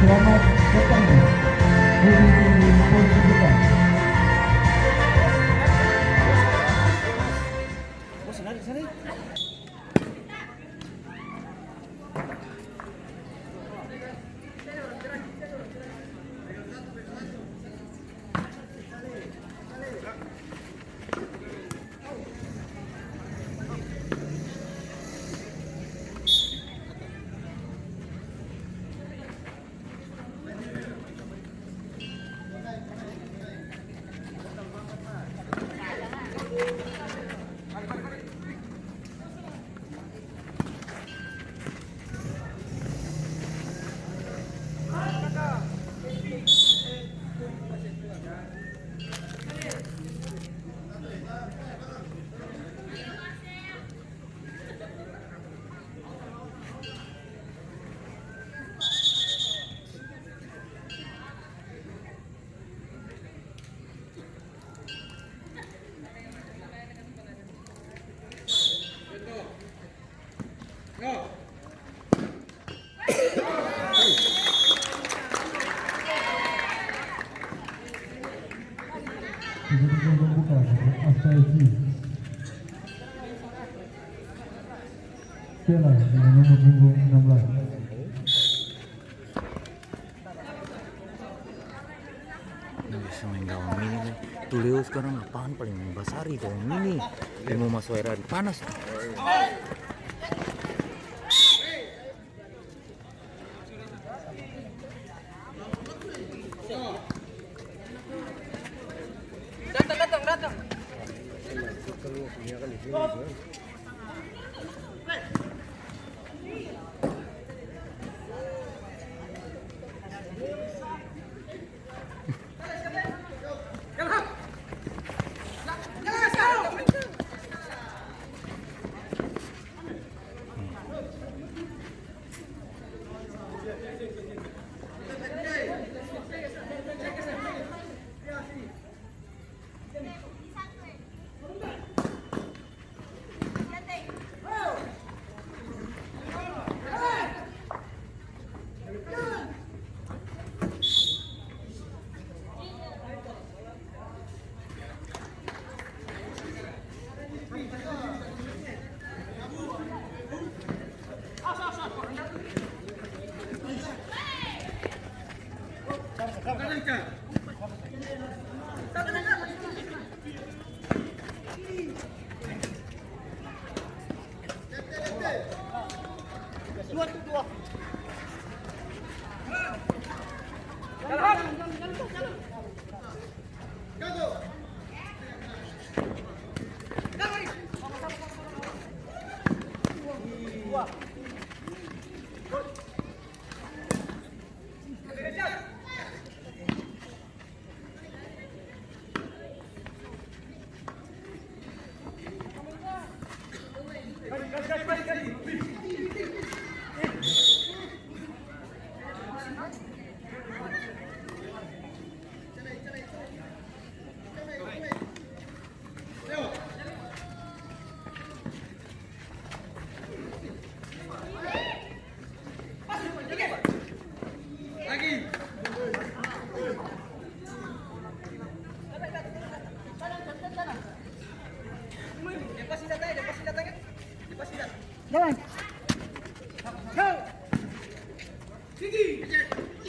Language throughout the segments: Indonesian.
Selamat datang di Polisi kita. Stella dengan nomor punggung 16. Bisa main gawang mini nih. Tuh Leo sekarang apaan paling membasari gawang mini. Dia mau masuk air panas. Datang. Jalan. Gigi.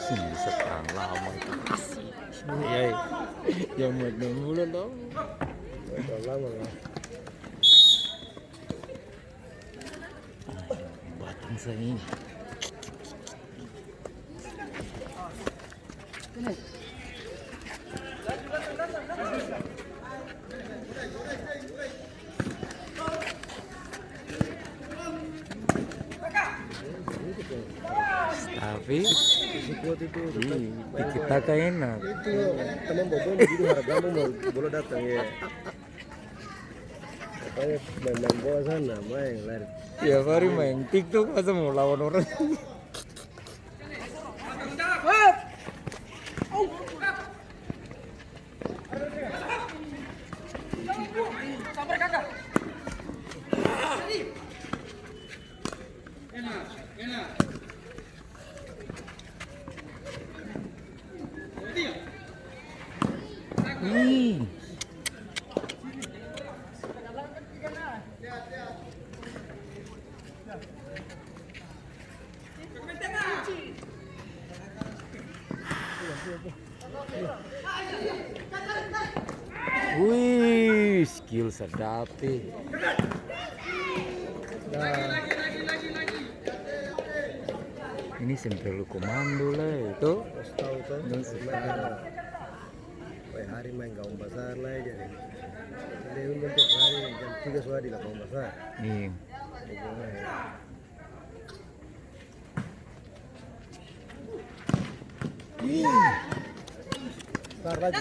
Sini sekarang lama kasih. Ya mau 6 bulan dong. Lama lah. Batang saya ini. Tapi kita kayak enak. Itu teman bobo jadi harap kamu mau bola datang ya. Katanya main bola sana, main lari. Tiap hari main TikTok masa mau lawan orang. Sabar kakak. Ih. Wih, skill sedap nih. Ini sampai lu komando lah itu. Tahu tuh. Dan sekarang. Kayak hari main gaung besar lah jadi. Jadi untuk hari jam 3 sore di gaung besar. Nih. Start lagi.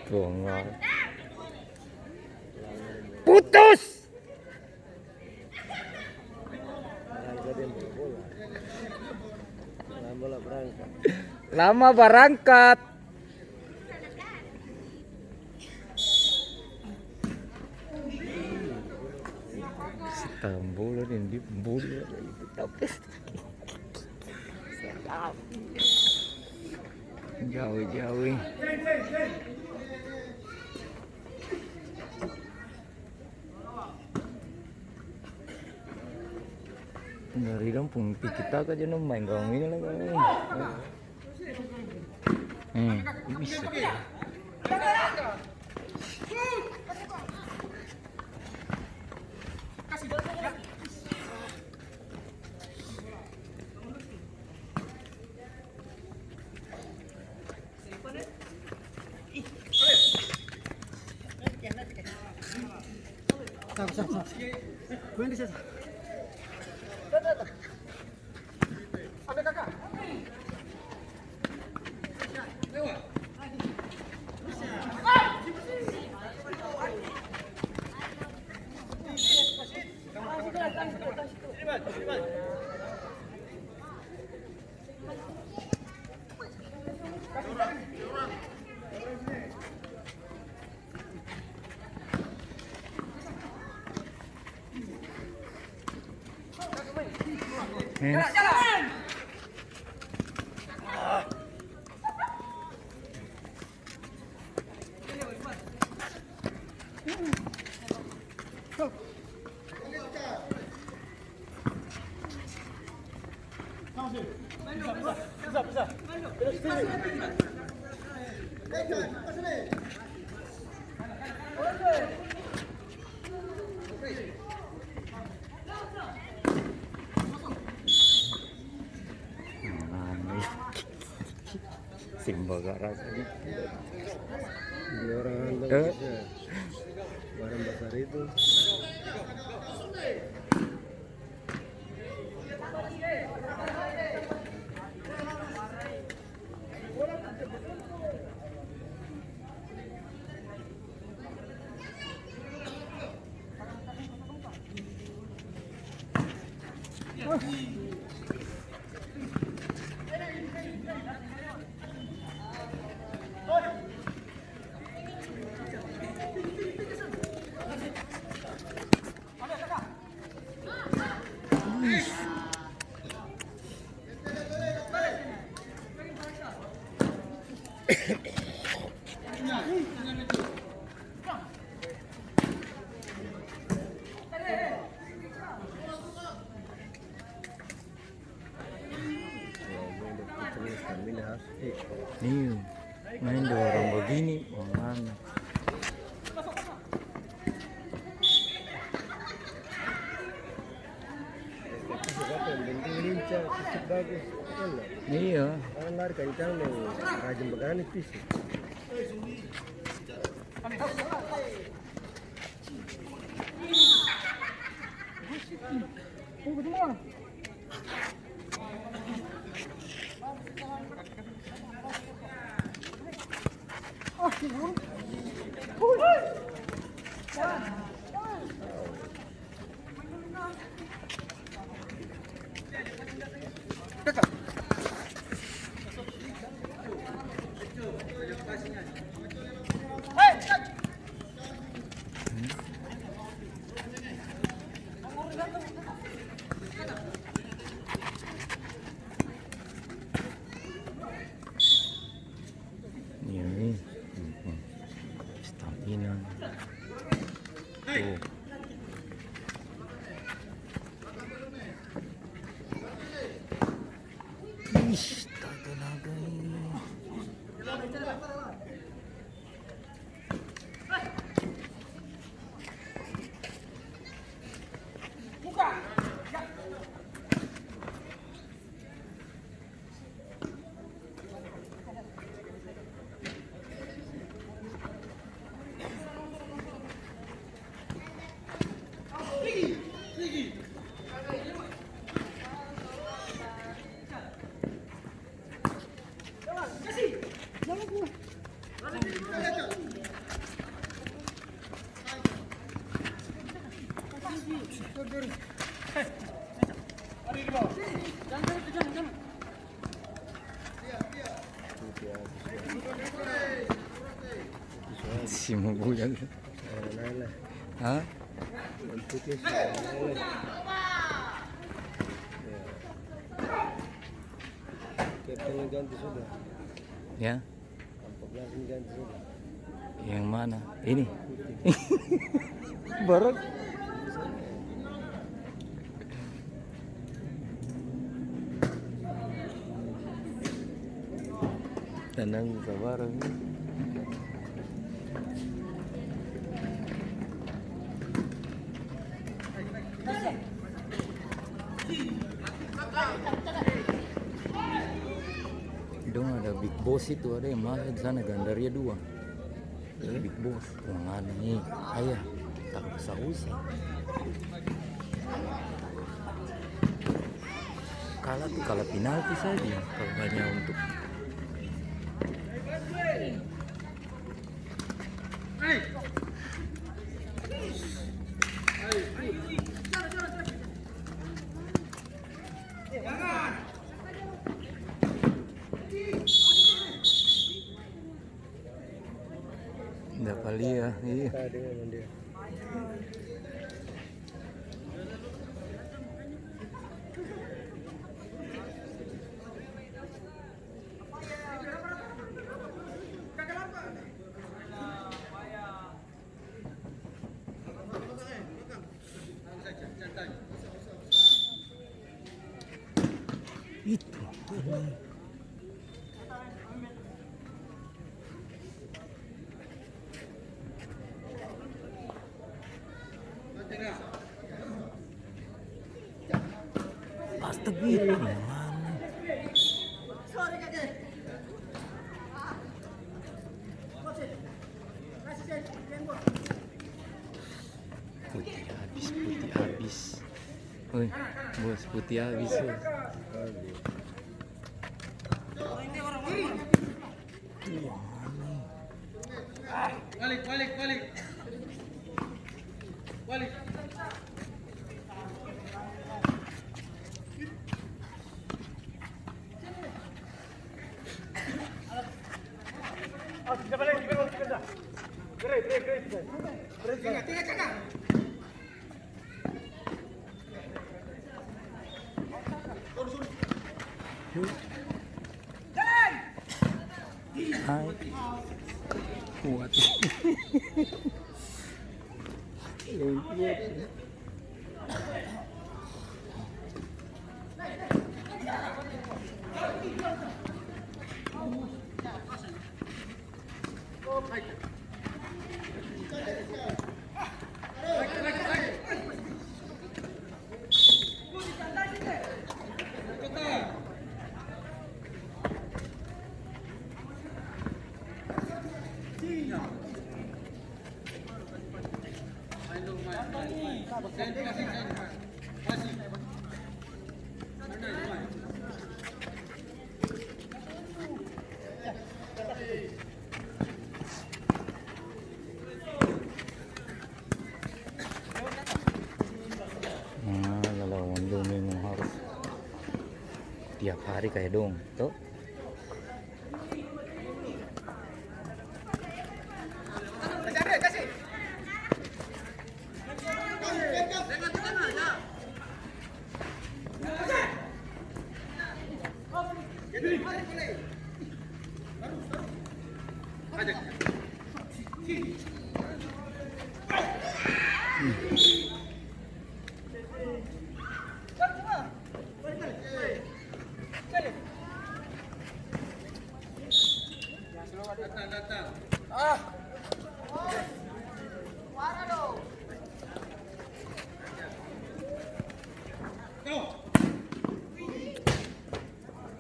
Bongol. Putus. Lama berangkat. Istanbul dan di Buli jauh-jauh. Dari kampung kita aja main gaung ini lah bisa. Jalan. Simba gak rasanya. Ini orang handal bisa barang besar itu. Nih, main dua orang begini, mana? Yang penting lincah, fisik bagus. Iya. Orang lari kencang nih, rajin berani fisik. Ini stamina tuh. Ih, tenaga ini. Si mau bukan? Hah? Kapten ganti sudah. Ya? Langsung ganti sudah. Yang mana? Ini? Barat? Tenang, sabar. Dong ada Big Boss itu, ada yang masuk di sana Gandaria 2. Ini Big Boss, mana nih? Ayah, tak usah. Kalah penalti saja kalau hanya untuk nggak kali ya, iya. Itu tepi. Mana? Putih habis. Woi, bos putih habis. Bos. Balik. Hai. Kuat. Lalawan dong memang harus tiap hari kayak dong tuh.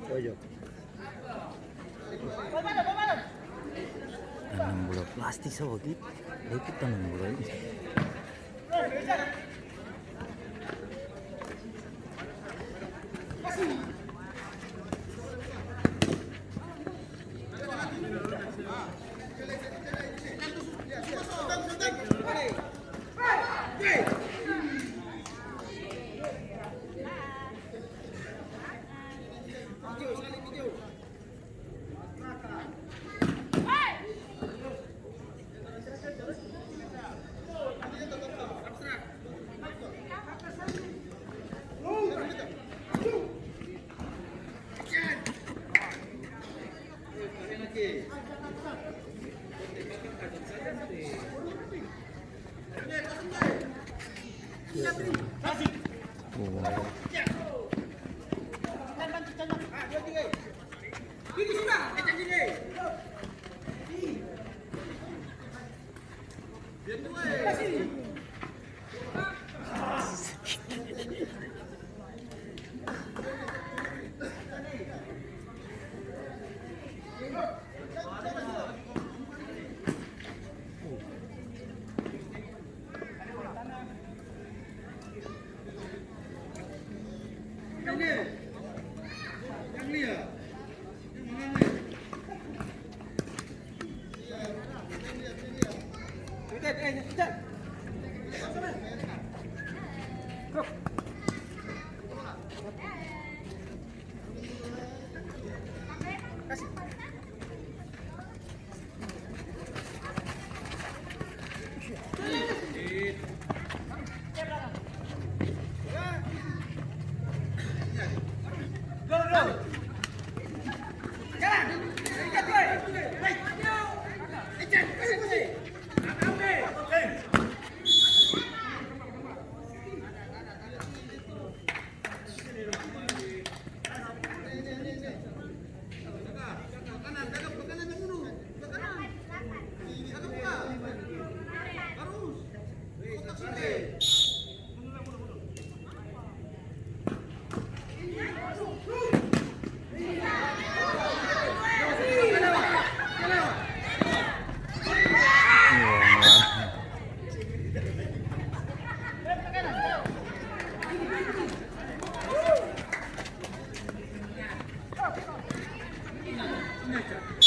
Pojok. Tanam bola plastik so gitu. Itu tanam bola ini. meja.